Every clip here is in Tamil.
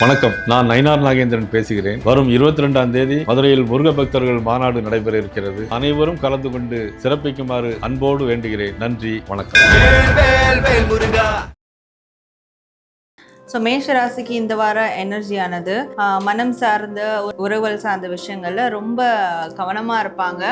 வணக்கம், நான் நயினார் நாகேந்திரன் பேசுகிறேன். வரும் 22ஆம் தேதி மதுரையில் முருக பக்தர்கள் மாநாடு நடைபெற இருக்கிறது. அனைவரும் கலந்து கொண்டு சிறப்பிக்குமாறு அன்போடு வேண்டுகிறேன். நன்றி, வணக்கம். ஸோ மேஷராசிக்கு இந்த வார எனர்ஜியானது மனம் சார்ந்த உறவுகள் சார்ந்த விஷயங்கள்ல ரொம்ப கவனமாக இருப்பாங்க.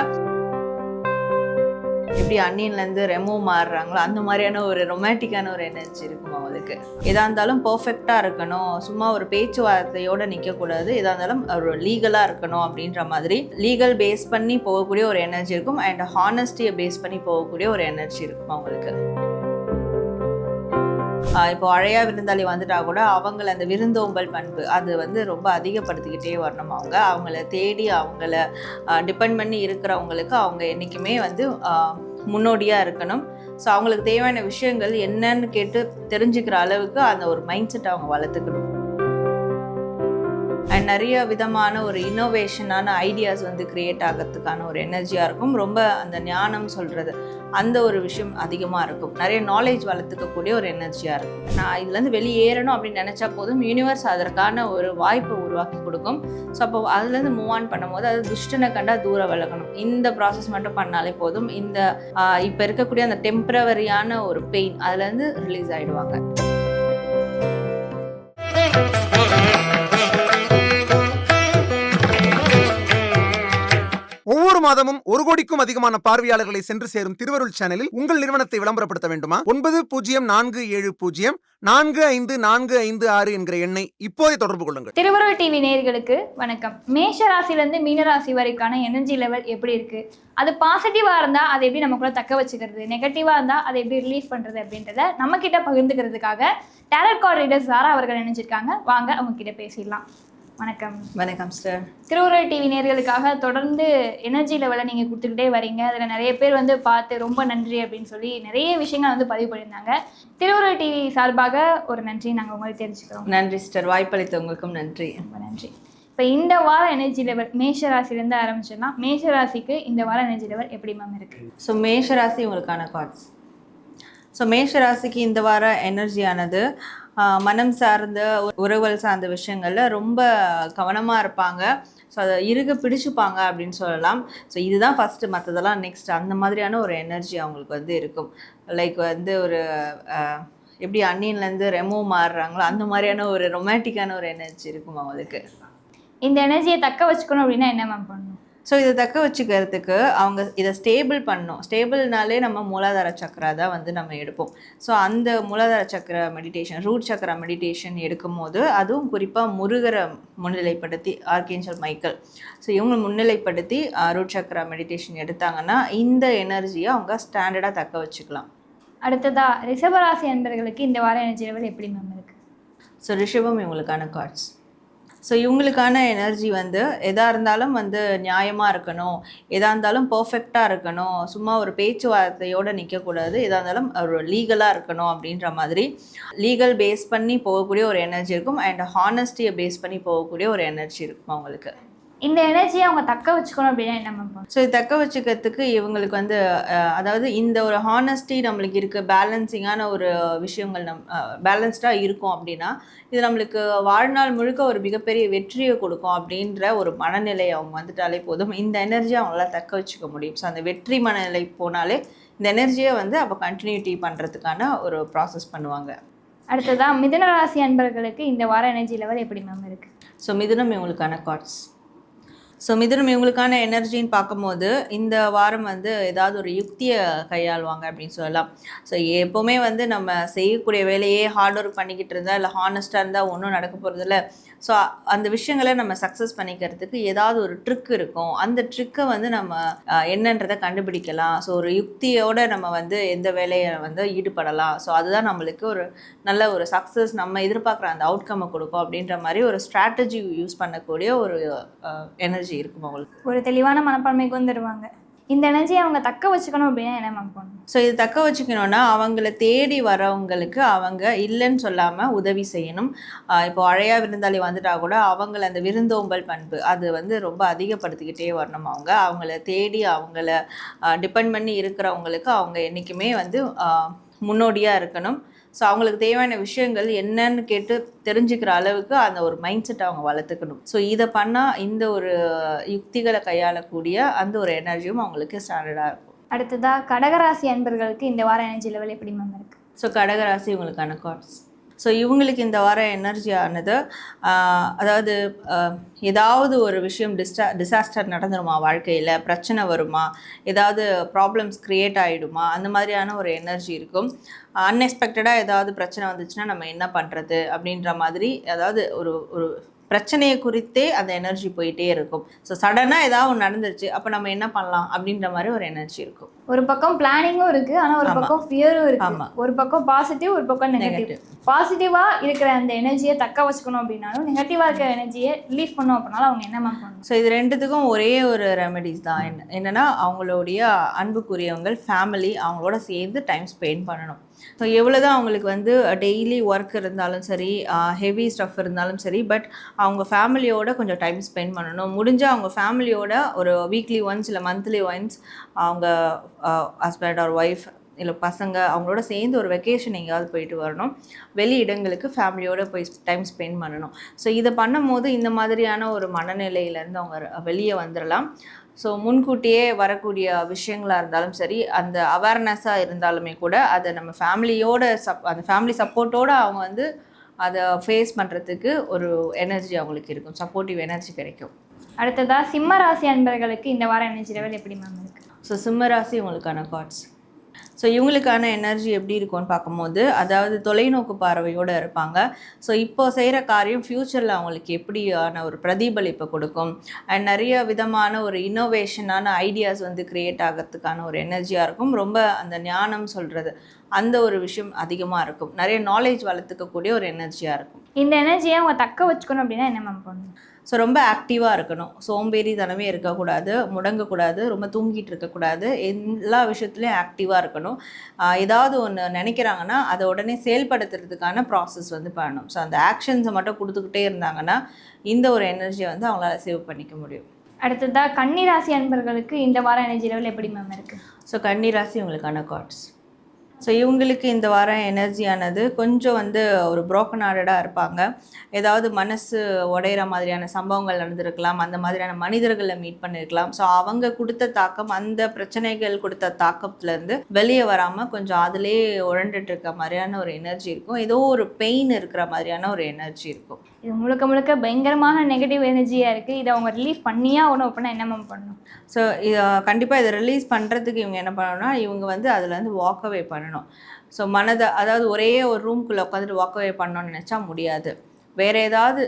எப்படி அன்னியன்லேருந்து ரெமோ மாறுறாங்களோ அந்த மாதிரியான ஒரு ரொமான்டிக்கான ஒரு எனர்ஜி இருக்கும் அவங்களுக்கு. எதாக இருந்தாலும் பர்ஃபெக்டாக இருக்கணும், சும்மா ஒரு பேச்சுவார்த்தையோடு நிற்கக்கூடாது, எதாக இருந்தாலும் ஒரு லீகலாக இருக்கணும் அப்படின்ற மாதிரி லீகல் பேஸ் பண்ணி போகக்கூடிய ஒரு எனர்ஜி இருக்கும். அண்ட் ஹானஸ்டியை பேஸ் பண்ணி போகக்கூடிய ஒரு எனர்ஜி இருக்கும் அவங்களுக்கு. இப்போ அழையா விருந்தாளி வந்துட்டா கூட அவங்கள அந்த விருந்தோம்பல் பண்பு அது வந்து ரொம்ப அதிகப்படுத்திக்கிட்டே வரணும். அவங்கள தேடி அவங்கள டிபெண்ட் பண்ணி இருக்கிறவங்களுக்கு அவங்க என்றைக்குமே வந்து முன்னோடியாக இருக்கணும். ஸோ அவங்களுக்கு தேவையான விஷயங்கள் என்னன்னு கேட்டு தெரிஞ்சுக்கிற அளவுக்கு அந்த ஒரு மைண்ட் செட் அவங்க வளர்த்துக்கணும். அண்ட் நிறைய விதமான ஒரு இன்னோவேஷனான ஐடியாஸ் வந்து கிரியேட் ஆகிறதுக்கான ஒரு எனர்ஜியாக இருக்கும். ரொம்ப அந்த ஞானம் சொல்கிறது அந்த ஒரு விஷயம் அதிகமாக இருக்கும். நிறைய நாலேஜ் வளர்த்துக்கக்கூடிய ஒரு எனர்ஜியாக இருக்கும். நான் இதுலேருந்து வெளியேறணும் அப்படின்னு நினச்சா போதும், யூனிவர்ஸ் அதற்கான ஒரு வாய்ப்பை உருவாக்கி கொடுக்கும். ஸோ அப்போ அதுலேருந்து மூவ் ஆன் பண்ணும்போது அது துஷ்டனை கண்டா தூரம் விலகணும், இந்த ப்ராசஸ் மட்டும் பண்ணாலே போதும். இந்த இப்போ இருக்கக்கூடிய அந்த டெம்பரவரியான ஒரு பெயின் அதுலேருந்து ரிலீஸ் ஆகிடுவாங்க. ஒவ்வொரு மாதமும் 1 கோடிக்கும் அதிகமான பார்வையாளர்களை சென்று சேரும் திருவருள் சேனலில் உங்கள் நிறுவனத்தை விளம்பரப்படுத்த வேண்டுமா? 9047045456 என்கிற எண்ணை இப்போதே தொடர்பு கொள்ளுங்கள். திருவருள் டிவி நேயர்களுக்கு வணக்கம். மேஷ ராசியிலிருந்து மீன ராசி வரைக்கான எனர்ஜி லெவல் எப்படி இருக்கு, அது பாசிட்டிவா இருந்தா அதை எப்படி நமக்குள்ள தக்க வச்சுக்கிறது, நெகட்டிவா இருந்தா அதை எப்படி ரிலீஸ் பண்றது அப்படின்றத நம்ம கிட்ட பகிர்ந்துக்கிறதுக்காக டேரட் கார்ட் ரீடர் சாரா அவர்கள் நினைச்சிருக்காங்க. வாங்க அவங்க கிட்ட பேசிடலாம். வணக்கம். வணக்கம் சார். திருவருள் டிவி நேயர்களுக்காக தொடர்ந்து எனர்ஜி லெவலை நீங்கள் கொடுத்துக்கிட்டே வரீங்க. அதில் நிறைய பேர் வந்து பார்த்து ரொம்ப நன்றி அப்படின்னு சொல்லி நிறைய விஷயங்கள் வந்து பதிவு பண்ணியிருந்தாங்க. திருவருள் டிவி சார்பாக ஒரு நன்றி நாங்கள் உங்களுக்கு தெரிஞ்சுக்கிறோம். நன்றி சிஸ்டர், வாய்ப்பளித்த உங்களுக்கும் நன்றி. ரொம்ப நன்றி. இப்போ இந்த வார எனர்ஜி லெவல் மேஷ ராசிலேருந்து ஆரம்பிச்சோன்னா மேஷ ராசிக்கு இந்த வார எனர்ஜி லெவல் எப்படி மேம் இருக்கு? ஸோ மேஷ ராசி உங்களுக்கான கார்ட்ஸ். ஸோ மேஷ ராசிக்கு இந்த வார எனர்ஜியானது மனம் சார்ந்த உறவுகள் சார்ந்த விஷயங்களில் ரொம்ப கவனமாக இருப்பாங்க. ஸோ அதை இறுக பிடிச்சுப்பாங்க அப்படின்னு சொல்லலாம். ஸோ இதுதான் ஃபஸ்ட்டு, மற்றதெல்லாம் நெக்ஸ்ட், அந்த மாதிரியான ஒரு எனர்ஜி அவங்களுக்கு வந்து இருக்கும். லைக் வந்து ஒரு எப்படி அன்னியன்லேருந்து ரெமோ மாறுறாங்களோ அந்த மாதிரியான ஒரு ரொமான்டிக்கான ஒரு எனர்ஜி இருக்கும் அவங்களுக்கு. இந்த எனர்ஜியை தக்க வச்சுக்கணும் அப்படின்னா என்ன மேம் பண்ணணும்? ஸோ இதை தக்க வச்சுக்கிறதுக்கு அவங்க இதை ஸ்டேபிள் பண்ணணும். ஸ்டேபிள்னாலே நம்ம மூலாதார சக்கரா தான் வந்து நம்ம எடுப்போம். ஸோ அந்த மூலாதார சக்கர மெடிடேஷன், ரூட் சக்கரா மெடிடேஷன் எடுக்கும் போது அதுவும் குறிப்பாக முருகரை முன்னிலைப்படுத்தி, ஆர்கேஞ்சல் மைக்கேல், ஸோ இவங்க முன்னிலைப்படுத்தி ரூட் சக்கரா மெடிடேஷன் எடுத்தாங்கன்னா இந்த எனர்ஜியை அவங்க ஸ்டாண்டர்டாக தக்க வச்சுக்கலாம். அடுத்ததா ரிஷபராசி அன்பர்களுக்கு இந்த வார எனர்ஜி லெவல் எப்படி மேம் இருக்கு? ஸோ ரிஷபம் இவங்களுக்கான கார்ட்ஸ். ஸோ இவங்களுக்கான எனர்ஜி வந்து எதாக இருந்தாலும் வந்து நியாயமாக இருக்கணும், எதாக இருந்தாலும் பர்ஃபெக்டாக இருக்கணும், சும்மா ஒரு பேச்சுவார்த்தையோடு நிற்கக்கூடாது, எதாக இருந்தாலும் ஒரு லீகலாக இருக்கணும் அப்படின்ற மாதிரி லீகல் பேஸ் பண்ணி போகக்கூடிய ஒரு எனர்ஜி இருக்கும். அண்ட் ஹானஸ்டியை பேஸ் பண்ணி போகக்கூடிய ஒரு எனர்ஜி இருக்கும் அவங்களுக்கு. இந்த எனர்ஜியை அவங்க தக்க வச்சுக்கணும் அப்படின்னா என்ன மேம்? ஸோ இது தக்க வச்சுக்கிறதுக்கு இவங்களுக்கு வந்து அதாவது இந்த ஒரு ஹானஸ்டி நம்மளுக்கு இருக்க பேலன்சிங்கான ஒரு விஷயங்கள் பேலன்ஸ்டாக இருக்கும் அப்படின்னா இது நம்மளுக்கு வாழ்நாள் முழுக்க ஒரு மிகப்பெரிய வெற்றியை கொடுக்கும் அப்படின்ற ஒரு மனநிலை அவங்க வந்துட்டாலே போதும். இந்த எனர்ஜியை அவங்களால தக்க வச்சுக்க முடியும். ஸோ அந்த வெற்றி மனநிலை போனாலே இந்த எனர்ஜியை வந்து அப்போ கண்டினியூட்டி பண்ணுறதுக்கான ஒரு ப்ராசஸ் பண்ணுவாங்க. அடுத்ததான் மிதுன ராசி அன்பர்களுக்கு இந்த வார எனர்ஜி லெவல் எப்படி மேம் இருக்கு? ஸோ மிதுனம் இவங்களுக்கான கார்ட்ஸ். ஸோ மிதுனம் இவங்களுக்கான எனர்ஜின்னு பார்க்கும்போது இந்த வாரம் வந்து ஏதாவது ஒரு யுக்தியை கையாளுவாங்க அப்படின்னு சொல்லலாம். ஸோ எப்போவுமே வந்து நம்ம செய்யக்கூடிய வேலையே ஹார்ட் ஒர்க் பண்ணிக்கிட்டு இருந்தால் இல்லை ஹானஸ்ட்டாக இருந்தால் ஒன்றும் நடக்க போகிறதில்ல. ஸோ அந்த விஷயங்களை நம்ம சக்ஸஸ் பண்ணிக்கிறதுக்கு ஏதாவது ஒரு ட்ரிக் இருக்கும். அந்த ட்ரிக்கை வந்து நம்ம என்னன்றதை கண்டுபிடிக்கலாம். ஸோ ஒரு யுக்தியோடு நம்ம வந்து எந்த வேலையை வந்து ஈடுபடலாம். ஸோ அதுதான் நம்மளுக்கு ஒரு நல்ல ஒரு சக்ஸஸ், நம்ம எதிர்பார்க்குற அந்த அவுட்கம்மை கொடுக்கும் அப்படின்ற மாதிரி ஒரு ஸ்ட்ராட்டஜி யூஸ் பண்ணக்கூடிய ஒரு எனர்ஜி இருக்கும் அவங்களுக்கு. ஒரு தெளிவான மனப்பான்மைக்கு வந்துடுவாங்க. இந்த எனர்ஜியை அவங்க தக்க வச்சுக்கணும் அப்படின்னா என்ன மேம் பண்ணணும்? ஸோ இது தக்க வச்சுக்கணுன்னா அவங்கள தேடி வரவங்களுக்கு அவங்க இல்லைன்னு சொல்லாமல் உதவி செய்யணும். இப்போ அழையா விருந்தாளி வந்துட்டா கூட அவங்கள அந்த விருந்தோம்பல் பண்பு அது வந்து ரொம்ப அதிகப்படுத்திக்கிட்டே வரணும். அவங்கள தேடி அவங்கள டிபெண்ட் பண்ணி இருக்கிறவங்களுக்கு அவங்க என்றைக்குமே வந்து முன்னோடியாக இருக்கணும். ஸோ அவங்களுக்கு தேவையான விஷயங்கள் என்னன்னு கேட்டு தெரிஞ்சுக்கிற அளவுக்கு அந்த ஒரு மைண்ட் செட் அவங்க வளர்த்துக்கணும். ஸோ இதை பண்ணால் இந்த ஒரு யுக்திகளை கையாளக்கூடிய அந்த ஒரு எனர்ஜியும் அவங்களுக்கு ஸ்டாண்டர்டாக இருக்கும். அடுத்ததா கடகராசி அன்பர்களுக்கு இந்த வார எனர்ஜி லெவல் எப்படி மேம் இருக்கு? ஸோ கடகராசி இவங்களுக்கான கார்ட்ஸ். ஸோ இவங்களுக்கு இந்த வார எனர்ஜியானது அதாவது ஏதாவது ஒரு விஷயம் டிசாஸ்டர் நடந்துருமா, வாழ்க்கையில் பிரச்சனை வருமா, ஏதாவது ப்ராப்ளம்ஸ் க்ரியேட் ஆகிடுமா, அந்த மாதிரியான ஒரு எனர்ஜி இருக்கும். அன்எக்ஸ்பெக்டடாக ஏதாவது பிரச்சனை வந்துச்சுன்னா நம்ம என்ன பண்ணுறது அப்படின்ற மாதிரி, அதாவது ஒரு ஒரு பிரச்சனையை குறித்தே அந்த எனர்ஜி போயிட்டே இருக்கும். ஸோ சடனாக ஏதாவது ஒன்று நடந்துருச்சு, அப்போ நம்ம என்ன பண்ணலாம் அப்படின்ற மாதிரி ஒரு எனர்ஜி இருக்கும். ஒரு பக்கம் பிளானிங்கும் இருக்கு, ஆனால் ஒரு பக்கம் ஃபியரும் இருக்கு. ஆமாம், ஒரு பக்கம் பாசிட்டிவ், ஒரு பக்கம் நெகட்டிவ். பாசிட்டிவாக இருக்கிற அந்த எனர்ஜியை தக்க வச்சுக்கணும் அப்படின்னாலும், நெகட்டிவாக இருக்கிற எனர்ஜியை ரிலீஃப் பண்ணணும் அப்படின்னாலும் அவங்க என்ன மேம் பண்ணணும்? ஸோ இது ரெண்டுத்துக்கும் ஒரே ஒரு ரெமெடிஸ் தான். என்னென்னா அவங்களுடைய அன்புக்குரியவங்க ஃபேமிலி அவங்களோட சேர்ந்து டைம் ஸ்பெண்ட் பண்ணணும். ஸோ எவ்வளோ தான் அவங்களுக்கு வந்து டெய்லி ஒர்க் இருந்தாலும் சரி, ஹெவி ஸ்டஃப் இருந்தாலும் சரி, பட் அவங்க ஃபேமிலியோட கொஞ்சம் டைம் ஸ்பெண்ட் பண்ணணும். முடிஞ்சால் அவங்க ஃபேமிலியோட ஒரு வீக்லி ஒன்ஸ் இல்லை மந்த்லி ஒன்ஸ் அவங்க ஹஸ்பண்ட் ஆர் ஒய்ஃப் இல்லை பசங்க அவங்களோட சேர்ந்து ஒரு வெக்கேஷன் எங்கேயாவது போயிட்டு வரணும். வெளி இடங்களுக்கு ஃபேமிலியோடு போய் டைம் ஸ்பெண்ட் பண்ணணும். ஸோ இதை பண்ணும் போது இந்த மாதிரியான ஒரு மனநிலையிலேருந்து அவங்க வெளியே வந்துடலாம். ஸோ முன்கூட்டியே வரக்கூடிய விஷயங்களாக இருந்தாலும் சரி, அந்த அவேர்னஸாக இருந்தாலுமே கூட அதை நம்ம ஃபேமிலியோட அந்த ஃபேமிலி சப்போர்ட்டோடு அவங்க வந்து அதை ஃபேஸ் பண்ணுறதுக்கு ஒரு எனர்ஜி அவங்களுக்கு இருக்கும், சப்போர்ட்டிவ் எனர்ஜி கிடைக்கும். அடுத்ததாக சிம்ம ராசி அன்பர்களுக்கு இந்த வாரம் எனர்ஜி லெவல் எப்படி மேம் இருக்கு? ஸோ சிம்ம ராசி இவங்களுக்கான கார்ட்ஸ். ஸோ இவங்களுக்கான எனர்ஜி எப்படி இருக்கும்னு பார்க்கும்போது, அதாவது தொலைநோக்கு பார்வையோடு இருப்பாங்க. ஸோ இப்போ செய்கிற காரியம் ஃப்யூச்சரில் அவங்களுக்கு எப்படியான ஒரு பிரதிபலிப்பை கொடுக்கும், அண்ட் நிறைய விதமான ஒரு இன்னோவேஷனான ஐடியாஸ் வந்து க்ரியேட் ஆகிறதுக்கான ஒரு எனர்ஜியாக இருக்கும். ரொம்ப அந்த ஞானம் சொல்கிறது அந்த ஒரு விஷயம் அதிகமாக இருக்கும். நிறைய நாலேஜ் வளர்த்துக்கக்கூடிய ஒரு எனர்ஜியாக இருக்கும். இந்த எனர்ஜியை அவங்க தக்க வச்சுக்கணும் அப்படின்னா என்ன மேம் பண்ணணும்? ஸோ ரொம்ப ஆக்டிவாக இருக்கணும். சோம்பேறித்தனமே இருக்கக்கூடாது, முடங்கக்கூடாது, ரொம்ப தூங்கிட்டு இருக்கக்கூடாது. எல்லா விஷயத்துலையும் ஆக்டிவாக இருக்கணும். ஏதாவது ஒன்று நினைக்கிறாங்கன்னா அதை உடனே செயல்படுத்துறதுக்கான ப்ராசஸ் வந்து பண்ணணும். ஸோ அந்த ஆக்ஷன்ஸை மட்டும் கொடுத்துக்கிட்டே இருந்தாங்கன்னா இந்த ஒரு எனர்ஜியை வந்து அவங்களால சேவ் பண்ணிக்க முடியும். அடுத்ததாக கன்னிராசி அன்பர்களுக்கு இந்த வாரம் எனர்ஜி லெவல் எப்படி மேம் இருக்குது? ஸோ கன்னிராசி இவங்களுக்கான கார்ட்ஸ். ஸோ இவங்களுக்கு இந்த வாரம் எனர்ஜியானது கொஞ்சம் வந்து ஒரு புரோக்கன் ஹார்ட்டடாக இருப்பாங்க. ஏதாவது மனசு உடையிற மாதிரியான சம்பவங்கள் நடந்திருக்கலாம், அந்த மாதிரியான மனிதர்களை மீட் பண்ணியிருக்கலாம். ஸோ அவங்க கொடுத்த தாக்கம், அந்த பிரச்சனைகள் கொடுத்த தாக்கத்துலேருந்து வெளியே வராமல் கொஞ்சம் அதிலே உழண்டுட்டு இருக்க மாதிரியான ஒரு எனர்ஜி இருக்கும். ஏதோ ஒரு பெயின் இருக்கிற மாதிரியான ஒரு எனர்ஜி இருக்கும். இது முழுக்க முழுக்க பயங்கரமான நெகட்டிவ் எனர்ஜியாக இருக்குது. இதை அவங்க ரிலீஃப் பண்ணியே ஆகணும் அப்படின்னா என்ன மேம் பண்ணணும்? ஸோ கண்டிப்பாக இதை ரிலீஸ் பண்ணுறதுக்கு இவங்க என்ன பண்ணணும்னா, இவங்க வந்து அதுலேருந்து வாக் அவே பண்ணணும். ஸோ அதாவது ஒரே ஒரு ரூம்குள்ளே உட்காந்துட்டு வாக் அவே பண்ணணும்னு நினச்சா முடியாது. வேறு ஏதாவது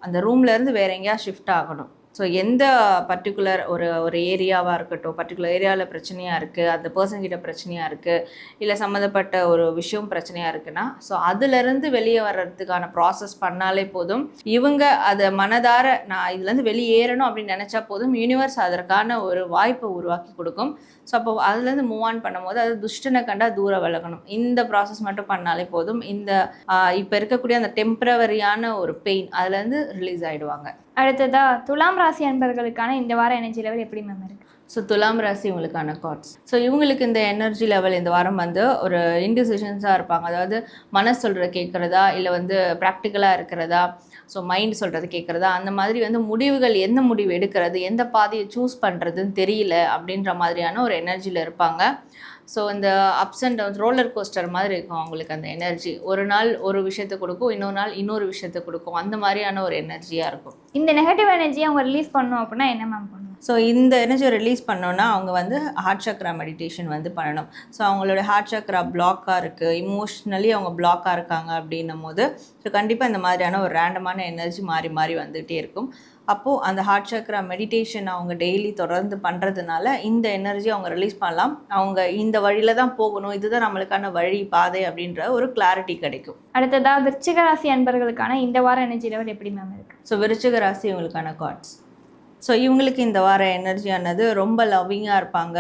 அந்த ரூம்லேருந்து வேறு எங்கேயா ஷிஃப்ட் ஆகணும். ஸோ எந்த பர்டிகுலர் ஒரு ஏரியாவாக இருக்கட்டும், பர்டிகுலர் ஏரியாவில் பிரச்சனையாக இருக்குது, அந்த பர்சன்கிட்ட பிரச்சனையாக இருக்குது, இல்லை சம்மந்தப்பட்ட ஒரு விஷயம் பிரச்சனையாக இருக்குன்னா, ஸோ அதுலேருந்து வெளியே வர்றதுக்கான ப்ராசஸ் பண்ணாலே போதும். இவங்க அதை மனதார நான் இதுலேருந்து வெளியேறணும் அப்படின்னு நினச்சா போதும், யூனிவர்ஸ் அதற்கான ஒரு வாய்ப்பை உருவாக்கி கொடுக்கும். ஸோ அப்போ அதுலேருந்து மூவ் ஆன் பண்ணும்போது அது துஷ்டனை கண்டா தூரம் விலகணும். இந்த ப்ராசஸ் மட்டும் பண்ணாலே போதும். இந்த இப்போ இருக்கக்கூடிய அந்த டெம்பரவரியான ஒரு பெயின் அதுலேருந்து ரிலீஸ் ஆகிடுவாங்க. அடுத்ததாக துலாம் ராசி அன்பர்களுக்கான இந்த வாரம் எனர்ஜி லெவல் எப்படி மேம் இருக்குது? ஸோ துலாம் ராசி இவங்களுக்கான கார்ட்ஸ். ஸோ இவங்களுக்கு இந்த எனர்ஜி லெவல் இந்த வாரம் வந்து ஒரு இன்டிசிஷன்ஸாக இருப்பாங்க. அதாவது மனசு சொல்கிறத கேட்குறதா, இல்லை வந்து ப்ராக்டிக்கலாக இருக்கிறதா, ஸோ மைண்ட் சொல்கிறது கேட்குறதா, அந்த மாதிரி வந்து முடிவுகள் எந்த முடிவு எடுக்கிறது, எந்த பாதையை சூஸ் பண்ணுறதுன்னு தெரியல அப்படின்ற மாதிரியான ஒரு எனர்ஜியில் இருப்பாங்க. ஸோ இந்த ups and downs roller coaster மாதிரி இருக்கும் அவங்களுக்கு அந்த எனர்ஜி. ஒரு நாள் ஒரு விஷயத்தை கொடுக்கும், இன்னொரு நாள் இன்னொரு விஷயத்தை கொடுக்கும். அந்த மாதிரியான ஒரு எனர்ஜியாக இருக்கும். இந்த நெகட்டிவ் எனர்ஜியை அவங்க ரிலீஸ் பண்ணணும் அப்படின்னா என்ன மேம் பண்ணணும்? ஸோ இந்த எனர்ஜியை ரிலீஸ் பண்ணோன்னா அவங்க வந்து ஹார்ட் சக்ரா மெடிடேஷன் வந்து பண்ணணும். ஸோ அவங்களோட ஹார்ட் சக்ரா பிளாக்காக இருக்குது, இமோஷ்னலி அவங்க பிளாக்காக இருக்காங்க அப்படின்னும் போது ஸோ கண்டிப்பாக இந்த மாதிரியான ஒரு ரேண்டமான எனர்ஜி மாறி மாறி வந்துகிட்டே இருக்கும். அப்போது அந்த ஹார்ட் சக்ரா மெடிடேஷன் அவங்க டெய்லி தொடர்ந்து பண்ணுறதுனால இந்த எனர்ஜி அவங்க ரிலீஸ் பண்ணலாம். அவங்க இந்த வழியில் தான் போகணும், இதுதான் நம்மளுக்கான வழி பாதை அப்படின்ற ஒரு கிளாரிட்டி கிடைக்கும். அடுத்ததாக விருச்சிக ராசி அன்பர்களுக்கான இந்த வாரம் எனர்ஜி லெவல் எப்படி மேம் இருக்குது? ஸோ விருச்சிக ராசி இவங்களுக்கான கார்ட்ஸ். ஸோ இவங்களுக்கு இந்த வார எனர்ஜியானது ரொம்ப லவ்விங்காக இருப்பாங்க.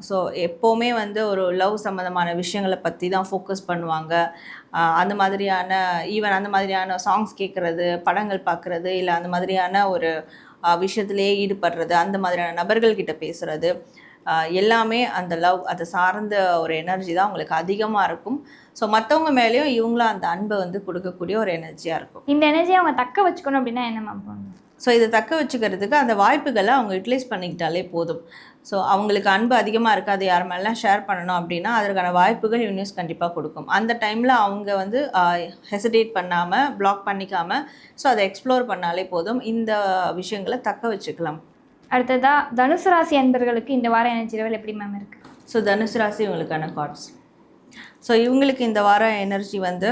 ஸோ எப்போவுமே வந்து ஒரு லவ் சம்மந்தமான விஷயங்களை பற்றி தான் ஃபோக்கஸ் பண்ணுவாங்க. அந்த மாதிரியான சாங்ஸ் கேட்குறது, படங்கள் பார்க்குறது, இல்லை அந்த மாதிரியான ஒரு விஷயத்துலேயே ஈடுபடுறது, அந்த மாதிரியான நபர்கள்கிட்ட பேசுகிறது, எல்லாமே அந்த லவ் அதை சார்ந்த ஒரு எனர்ஜி தான் உங்களுக்கு அதிகமாக இருக்கும். ஸோ மற்றவங்க மேலேயும் இவங்களும் அந்த அன்பை வந்து கொடுக்கக்கூடிய ஒரு எனர்ஜியாக இருக்கும். இந்த எனர்ஜியை அவங்க தக்க வச்சுக்கணும் அப்படின்னா என்ன மேம் பண்ணணும்? ஸோ இதை தக்க வச்சுக்கிறதுக்கு அந்த வாய்ப்புகளை அவங்க யூட்டிலைஸ் பண்ணிக்கிட்டாலே போதும். ஸோ அவங்களுக்கு அன்பு அதிகமாக இருக்காது, யார் மேலாம் ஷேர் பண்ணணும் அப்படின்னா அதற்கான வாய்ப்புகள் யூனிவர்ஸ் கண்டிப்பாக கொடுக்கும். அந்த டைமில் அவங்க வந்து ஹெசிடேட் பண்ணாமல், பிளாக் பண்ணிக்காமல், ஸோ அதை எக்ஸ்ப்ளோர் பண்ணாலே போதும். இந்த விஷயங்களை தக்க வச்சுக்கலாம். அடுத்ததாக தனுசு ராசி அன்பர்களுக்கு இந்த வார எனர்ஜி லெவல் எப்படி மேம் இருக்குது? ஸோ தனுசு ராசி இவங்களுக்கான கார்ட்ஸ். ஸோ இவங்களுக்கு இந்த வார எனர்ஜி வந்து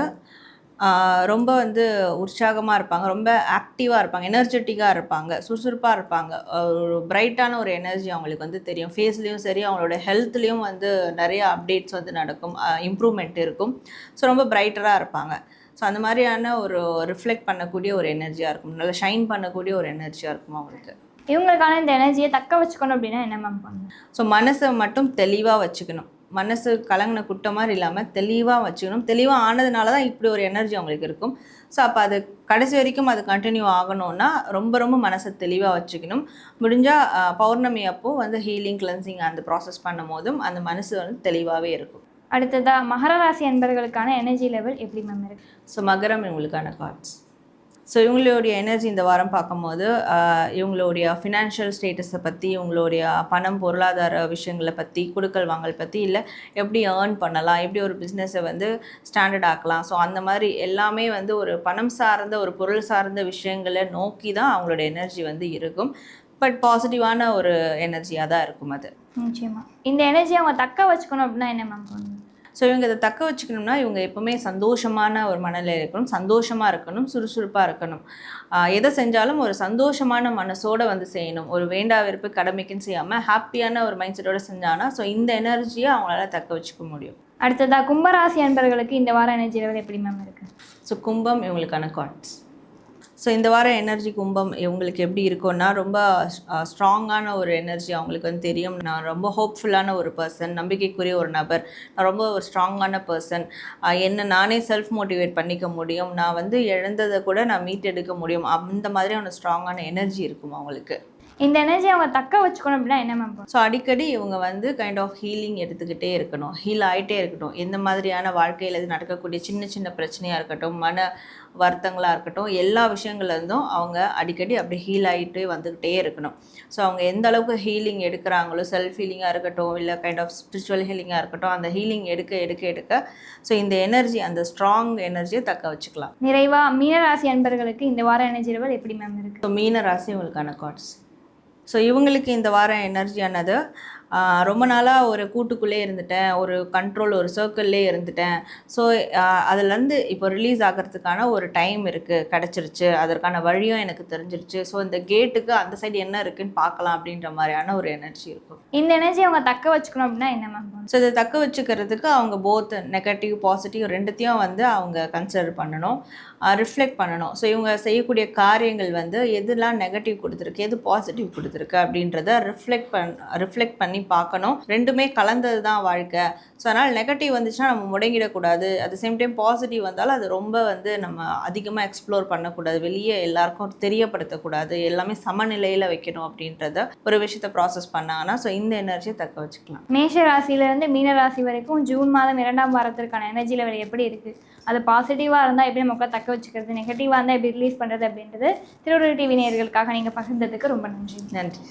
ரொம்ப வந்து உற்சாகமாக இருப்பாங்க, ரொம்ப ஆக்டிவாக இருப்பாங்க, எனர்ஜெட்டிக்காக இருப்பாங்க, சுறுசுறுப்பாக இருப்பாங்க. ஒரு பிரைட்டான ஒரு எனர்ஜி அவங்களுக்கு வந்து தெரியும். ஃபேஸ்லேயும் சரி, அவங்களோட ஹெல்த்லேயும் வந்து நிறைய அப்டேட்ஸ் வந்து நடக்கும், இம்ப்ரூவ்மெண்ட் இருக்கும். ஸோ ரொம்ப பிரைட்டராக இருப்பாங்க. ஸோ அந்த மாதிரியான ஒரு ரிஃப்ளெக்ட் பண்ணக்கூடிய ஒரு எனர்ஜியாக இருக்கும், நல்லா ஷைன் பண்ணக்கூடிய ஒரு எனர்ஜியாக இருக்கும் அவங்களுக்கு. இவங்களுக்கான இந்த எனர்ஜியை தக்க வச்சுக்கணும் அப்படின்னா என்ன மேம் பண்ணணும்? ஸோ மனசை மட்டும் தெளிவாக வச்சுக்கணும். மனசு கலங்கின குட்டை மாதிரி இல்லாமல் தெளிவாக வச்சுக்கணும். தெளிவாக ஆனதுனால தான் இப்படி ஒரு எனர்ஜி அவங்களுக்கு இருக்கும். ஸோ அப்போ அது கடைசி வரைக்கும் அது கண்டினியூ ஆகணும்னா ரொம்ப ரொம்ப மனசை தெளிவாக வச்சுக்கணும். முடிஞ்சால் பௌர்ணமி அப்போது வந்து ஹீலிங், கிளென்சிங் அந்த ப்ராசஸ் பண்ணும் போதும் அந்த மனசு வந்து தெளிவாகவே இருக்கும். அடுத்ததாக மகர ராசி அன்பர்களுக்கான எனர்ஜி லெவல் எப்படி மேம் இருக்குது? ஸோ மகரம் இவங்களுக்கான கார்ட்ஸ். ஸோ இவங்களுடைய எனர்ஜி இந்த வாரம் பார்க்கும்போது இவங்களுடைய ஃபினான்ஷியல் ஸ்டேட்டஸை பற்றி, இவங்களுடைய பணம் பொருளாதார விஷயங்களை பற்றி, கொடுக்கல் வாங்கல் பற்றி, இல்லை எப்படி ஏர்ன் பண்ணலாம், எப்படி ஒரு பிஸ்னஸை வந்து ஸ்டாண்டர்ட் ஆக்கலாம், ஸோ அந்த மாதிரி எல்லாமே வந்து ஒரு பணம் சார்ந்த, ஒரு பொருள் சார்ந்த விஷயங்களை நோக்கி தான் அவங்களோட எனர்ஜி வந்து இருக்கும். பட் பாசிட்டிவான ஒரு எனர்ஜியாக தான் இருக்கும் அது. நிச்சயமாக இந்த எனர்ஜி அவங்க தக்க வச்சுக்கணும் அப்படின்னா என்ன மேம் பண்ணணும்? ஸோ இவங்க இதை தக்க வச்சுக்கணும்னா இவங்க எப்போவுமே சந்தோஷமான ஒரு மனநிலை இருக்கணும், சந்தோஷமாக இருக்கணும், சுறுசுறுப்பாக இருக்கணும். எதை செஞ்சாலும் ஒரு சந்தோஷமான மனசோடு வந்து செய்யணும். ஒரு வேண்டா வெறுப்பு கடமைக்குன்னு செய்யாமல் ஹாப்பியான ஒரு மைண்ட் செட்டோடு செஞ்சாங்கன்னா ஸோ இந்த எனர்ஜியை அவங்களால தக்க வச்சுக்க முடியும். அடுத்ததாக கும்பராசி அன்பர்களுக்கு இந்த வார எனர்ஜி லெவல் எப்படி மேம் இருக்குது? ஸோ கும்பம் இவங்களுக்கான கார்ட்ஸ். ஸோ இந்த வார எனர்ஜி கும்பம் இவங்களுக்கு எப்படி இருக்கும்னா ரொம்ப ஸ்ட்ராங்கான ஒரு எனர்ஜி அவங்களுக்கு வந்து தெரியும். நான் ரொம்ப ஹோப்ஃபுல்லான ஒரு பர்சன், நம்பிக்கைக்குரிய ஒரு நபர், நான் ரொம்ப ஒரு ஸ்ட்ராங்கான பர்சன், என்னை நானே செல்ஃப் மோட்டிவேட் பண்ணிக்க முடியும், நான் வந்து இழந்ததை கூட நான் மீட்டெடுக்க முடியும், அந்த மாதிரியான ஸ்ட்ராங்கான எனர்ஜி இருக்கும் அவங்களுக்கு. இந்த எனர்ஜி அவங்க தக்க வச்சுக்கணும் அப்படின்னா என்ன மேம் பண்ணணும்? ஸோ அடிக்கடி இவங்க வந்து கைண்ட் ஆஃப் ஹீலிங் எடுத்துக்கிட்டே இருக்கணும், ஹீல் ஆகிட்டே இருக்கட்டும். எந்த மாதிரியான வாழ்க்கையில் இது நடக்கக்கூடிய சின்ன சின்ன பிரச்சனையாக இருக்கட்டும், மன வருத்தங்களாக இருக்கட்டும், எல்லா விஷயங்கள்லேருந்தும் அவங்க அடிக்கடி அப்படி ஹீல் ஆகிட்டு வந்துக்கிட்டே இருக்கணும். ஸோ அவங்க எந்த அளவுக்கு ஹீலிங் எடுக்கிறாங்களோ, செல்ஃப் ஹீலிங்காக இருக்கட்டும், இல்லை கைண்ட் ஆஃப் ஸ்பிரிச்சுவல் ஹீலிங்காக இருக்கட்டும், அந்த ஹீலிங் எடுக்க ஸோ இந்த எனர்ஜி, அந்த ஸ்ட்ராங் எனர்ஜியை தக்க வச்சுக்கலாம். நிறைவாக மீனராசி அன்பர்களுக்கு இந்த வார எனர்ஜி லெவல் எப்படி மேம் இருக்குது? ஸோ மீன ராசி உங்களுக்கான கார்ட்ஸ். ஸோ இவங்களுக்கு இந்த வாரம் எனர்ஜியானது ரொம்ப நாளாக ஒரு கூட்டுக்குள்ளே இருந்துட்டேன், ஒரு கண்ட்ரோல், ஒரு சர்க்கிள்லே இருந்துட்டேன். ஸோ அதுலேருந்து இப்போ ரிலீஸ் ஆகிறதுக்கான ஒரு டைம் இருக்குது, கிடச்சிருச்சு, அதற்கான வழியும் எனக்கு தெரிஞ்சிருச்சு. ஸோ இந்த கேட்டுக்கு அந்த சைடு என்ன இருக்குதுன்னு பார்க்கலாம் அப்படின்ற மாதிரியான ஒரு எனர்ஜி இருக்கும். இந்த எனர்ஜி அவங்க தக்க வச்சுக்கணும் அப்படின்னா என்ன மேம் பண்ணணும்? ஸோ இதை தக்க வச்சுக்கிறதுக்கு அவங்க போத் நெகட்டிவ், பாசிட்டிவ் ரெண்டுத்தையும் வந்து அவங்க கன்சிடர் பண்ணணும், ரிஃப்ளெக்ட் பண்ணணும். ஸோ இவங்க செய்யக்கூடிய காரியங்கள் வந்து எதுலாம் நெகட்டிவ் கொடுத்துருக்கு, எது பாசிட்டிவ் கொடுத்துருக்கு அப்படின்றத ரிஃப்ளெக்ட் பண்ணி பார்க்கணும். ரெண்டுமே கலந்தது தான் வாழ்க்கை. ஸோ அதனால் நெகட்டிவ் வந்துச்சுன்னா நம்ம முடங்கிடக்கூடாது, at the same time positive வந்தாலும் அது ரொம்ப வந்து நம்ம அதிகமாக எக்ஸ்ப்ளோர் பண்ணக்கூடாது, வெளியே எல்லாருக்கும் தெரியப்படுத்தக்கூடாது, எல்லாமே சமநிலையில் வைக்கணும் அப்படின்றத ஒரு விஷயத்தை ப்ராசஸ் பண்ணாங்கன்னா ஸோ இந்த எனர்ஜியை தக்க வச்சுக்கலாம். மேஷ ராசியிலேருந்து மீன ராசி வரைக்கும் ஜூன் மாதம் 2ஆம் வாரத்திற்கான எனர்ஜி லெவல் எப்படி இருக்குது? அது பாசிட்டிவாக இருந்தால் எப்படி நமக்கு தக்க வச்சுக்கிறது, நெகட்டிவாக இருந்தால் எப்படி ரிலீஸ் பண்ணுறது அப்படின்றது திருவள்ளூர் டிவி நேயர்களுக்காக நீங்கள் பகிர்ந்ததுக்கு ரொம்ப நன்றி. நன்றி.